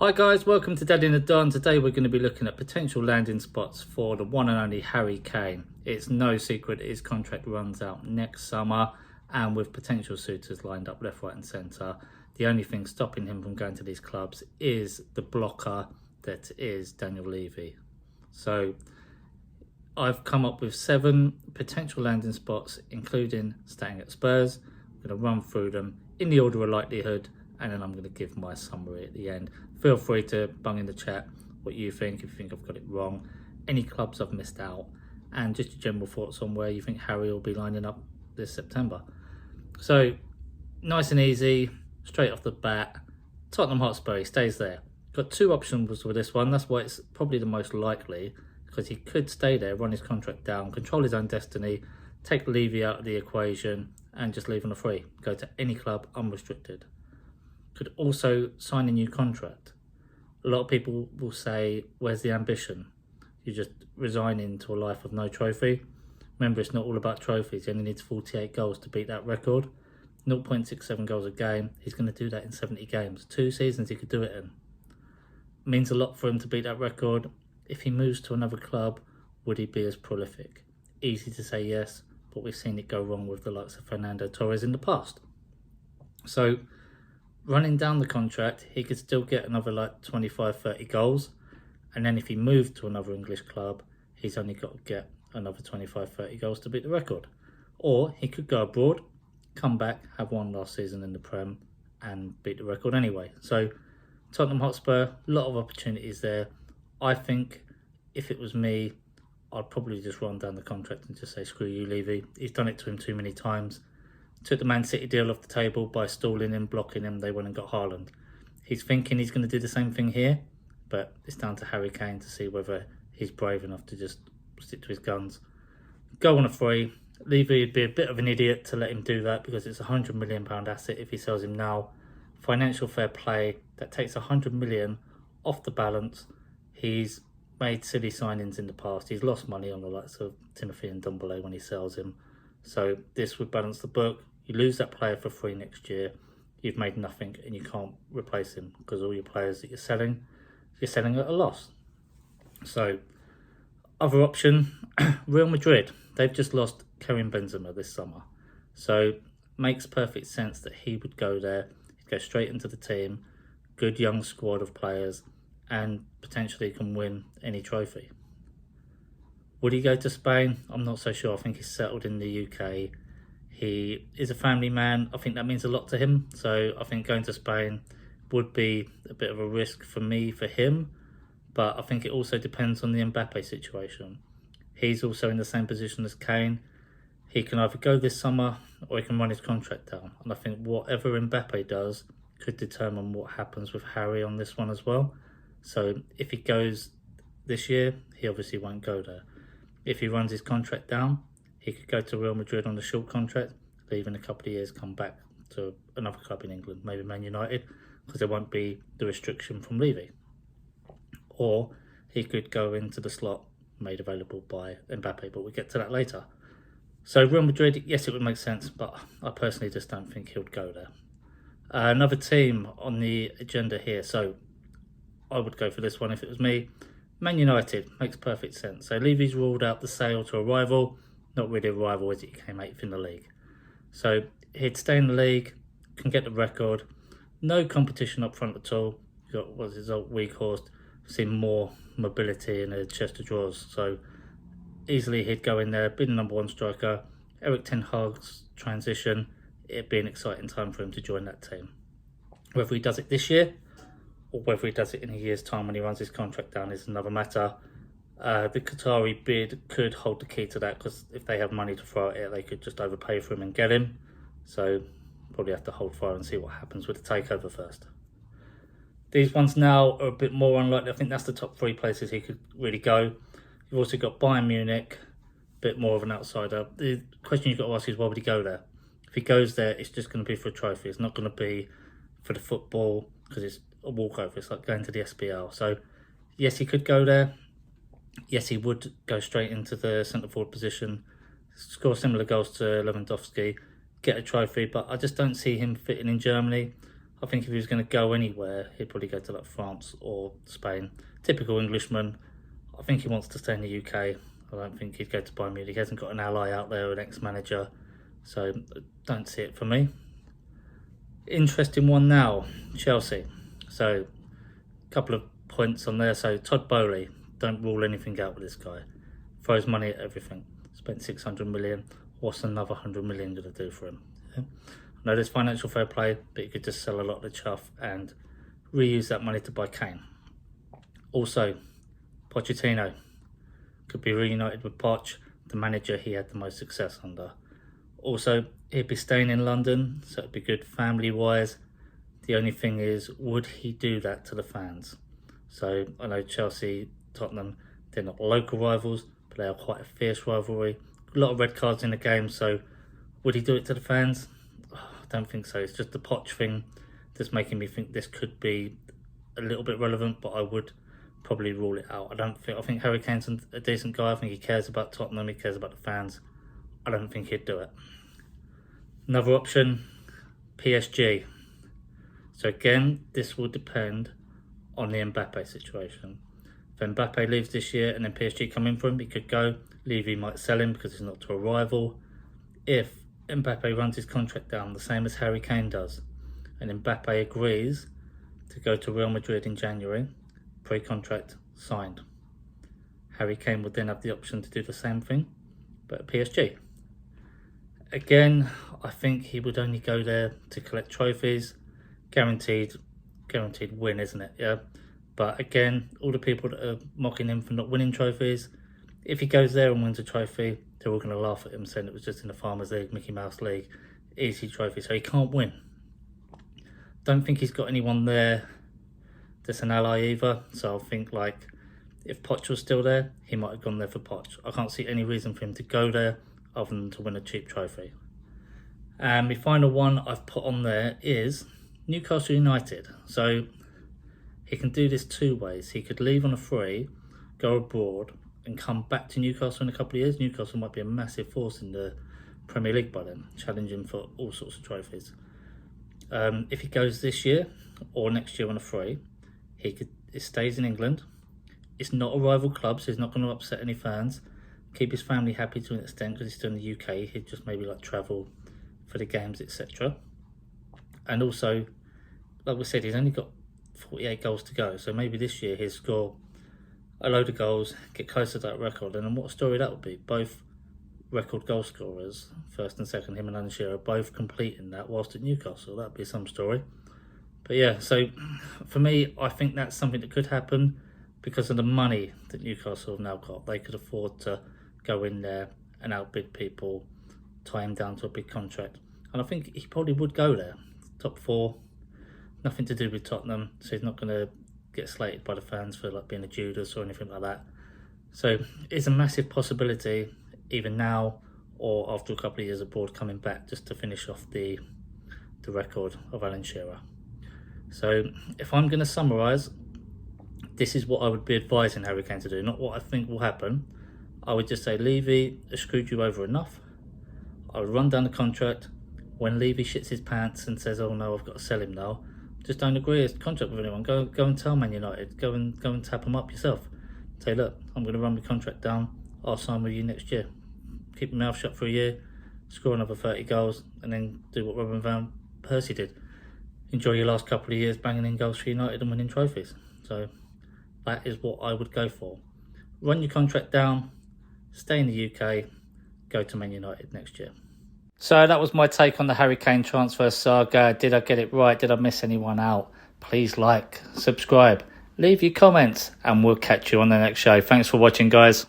Hi guys, welcome to Daddy in the Don. Today we're going to be looking at potential landing spots for the one and only Harry Kane. It's no secret his contract runs out next summer, and with potential suitors lined up left, right and centre, the only thing stopping him from going to these clubs is the blocker that is Daniel Levy. So I've come up with 7 potential landing spots, including staying at Spurs. I'm going to run through them in the order of likelihood, and then I'm going to give my summary at the end. Feel free to bung in the chat what you think, if you think I've got it wrong, any clubs I've missed out, and just your general thoughts on where you think Harry will be lining up this September. So, nice and easy, straight off the bat, Tottenham Hotspur, he stays there. Got 2 options with this one, that's why it's probably the most likely, because he could stay there, run his contract down, control his own destiny, take Levy out of the equation, and just leave on a free. Go to any club unrestricted. Could also sign a new contract. A lot of people will say, where's the ambition? You just resign into a life of no trophy. Remember, it's not all about trophies. He only needs 48 goals to beat that record. 0.67 goals a game. He's going to do that in 70 games. 2 seasons he could do it in. It means a lot for him to beat that record. If he moves to another club, would he be as prolific? Easy to say yes, but we've seen it go wrong with the likes of Fernando Torres in the past. So, running down the contract, he could still get another 25-30 goals, and then if he moved to another English club, he's only got to get another 25-30 goals to beat the record. Or he could go abroad, come back, have one last season in the Prem, and beat the record anyway. So Tottenham Hotspur, a lot of opportunities there. I think if it was me, I'd probably just run down the contract and just say, screw you, Levy. He's done it to him too many times. Took the Man City deal off the table by stalling him, blocking him. They went and got Haaland. He's thinking he's going to do the same thing here, but it's down to Harry Kane to see whether he's brave enough to just stick to his guns. Go on a free. Levy would be a bit of an idiot to let him do that because it's a £100 million asset if he sells him now. Financial fair play, that takes £100 million off the balance. He's made silly signings in the past. He's lost money on the likes of Timothy and Ndombele when he sells him. So this would balance the book. You lose that player for free next year, you've made nothing and you can't replace him because all your players that you're selling at a loss. So, other option, Real Madrid. They've just lost Karim Benzema this summer. So, makes perfect sense that he would go there, he'd go straight into the team, good young squad of players, and potentially can win any trophy. Would he go to Spain? I'm not so sure. I think he's settled in the UK. He is a family man. I think that means a lot to him. So I think going to Spain would be a bit of a risk for me, for him. But I think it also depends on the Mbappe situation. He's also in the same position as Kane. He can either go this summer or he can run his contract down. And I think whatever Mbappe does could determine what happens with Harry on this one as well. So if he goes this year, he obviously won't go there. If he runs his contract down, he could go to Real Madrid on a short contract, leave in a couple of years, come back to another club in England, maybe Man United, because there won't be the restriction from Levy. Or he could go into the slot made available by Mbappe, but we'll get to that later. So Real Madrid, yes, it would make sense, but I personally just don't think he would go there. Another team on the agenda here, so I would go for this one if it was me. Man United, makes perfect sense. So Levy's ruled out the sale to a rival. Not really a rival, as he came 8th in the league. So he'd stay in the league, can get the record. No competition up front at all. You've got his old weak horse. Seen more mobility in a chest of drawers. So easily he'd go in there, be the number 1 striker. Eric Ten Hag's transition, it'd be an exciting time for him to join that team. Whether he does it this year or whether he does it in a year's time when he runs his contract down is another matter. The Qatari bid could hold the key to that because if they have money to throw at it, they could just overpay for him and get him. So probably have to hold fire and see what happens with the takeover first. These ones now are a bit more unlikely. I think that's the top 3 places he could really go. You've also got Bayern Munich, a bit more of an outsider. The question you've got to ask is why would he go there? If he goes there, it's just going to be for a trophy. It's not going to be for the football because it's a walkover. It's like going to the SPL. So yes, he could go there. Yes, he would go straight into the centre-forward position, score similar goals to Lewandowski, get a trophy, but I just don't see him fitting in Germany. I think if he was going to go anywhere, he'd probably go to like France or Spain. Typical Englishman. I think he wants to stay in the UK. I don't think he'd go to Bayern Munich. He hasn't got an ally out there, an ex-manager. So don't see it for me. Interesting one now, Chelsea. So a couple of points on there. So Todd Bowley, don't rule anything out with this guy. Throws money at everything. Spent 600 million. What's another 100 million going to do for him? Yeah. I know there's financial fair play, but you could just sell a lot of the chuff and reuse that money to buy Kane. Also, Pochettino could be reunited with Poch, the manager he had the most success under. Also, he'd be staying in London, so it'd be good family-wise. The only thing is, would he do that to the fans? So I know Chelsea, Tottenham, they're not local rivals, but they are quite a fierce rivalry. A lot of red cards in the game, so would he do it to the fans? Oh, I don't think so. It's just the Poch thing that's making me think this could be a little bit relevant, but I would probably rule it out. I think Harry Kane's a decent guy. I think he cares about Tottenham, he cares about the fans. I don't think he'd do it. Another option, PSG. So again, this will depend on the Mbappe situation. If Mbappe leaves this year and then PSG come in for him, he could go. Levy might sell him because he's not to a rival. If Mbappe runs his contract down the same as Harry Kane does, and Mbappe agrees to go to Real Madrid in January, pre-contract signed, Harry Kane would then have the option to do the same thing, but at PSG. Again, I think he would only go there to collect trophies. Guaranteed win, isn't it? Yeah. But again, all the people that are mocking him for not winning trophies, if he goes there and wins a trophy, they're all going to laugh at him, saying it was just in the Farmers League, Mickey Mouse League, easy trophy, so he can't win. Don't think he's got anyone there that's an ally either, so I think like if Poch was still there, he might have gone there for Poch. I can't see any reason for him to go there other than to win a cheap trophy. And my final one I've put on there is Newcastle United. So he can do this two ways. He could leave on a free, go abroad, and come back to Newcastle in a couple of years. Newcastle might be a massive force in the Premier League by then, challenging for all sorts of trophies. If he goes this year or next year on a free, it stays in England. It's not a rival club, so he's not going to upset any fans. Keep his family happy to an extent because he's still in the UK. He'd just maybe like travel for the games, etc. And also, like we said, he's only got 48 goals to go. So maybe this year he'll score a load of goals, get closer to that record. And then what a story that would be. Both record goal scorers, first and second, him and Alan Shearer, both completing that whilst at Newcastle. That'd be some story. But yeah, so for me, I think that's something that could happen because of the money that Newcastle have now got. They could afford to go in there and outbid people, tie him down to a big contract. And I think he probably would go there. Top four, nothing to do with Tottenham, so he's not going to get slated by the fans for like being a Judas or anything like that. So it's a massive possibility, either now or after a couple of years abroad, coming back just to finish off the record of Alan Shearer. So if I'm going to summarise, this is what I would be advising Harry Kane to do, not what I think will happen. I would just say, Levy has screwed you over enough. I would run down the contract. When Levy shits his pants and says, oh no, I've got to sell him now, just don't agree his contract with anyone. Go and tell Man United. Go and tap him up yourself. Say, look, I'm going to run my contract down. I'll sign with you next year. Keep your mouth shut for a year, score another 30 goals, and then do what Robin van Persie did. Enjoy your last couple of years banging in goals for United and winning trophies. So that is what I would go for. Run your contract down, stay in the UK, go to Man United next year. So that was my take on the Harry Kane transfer saga. Did I get it right? Did I miss anyone out? Please like, subscribe, leave your comments, and we'll catch you on the next show. Thanks for watching, guys.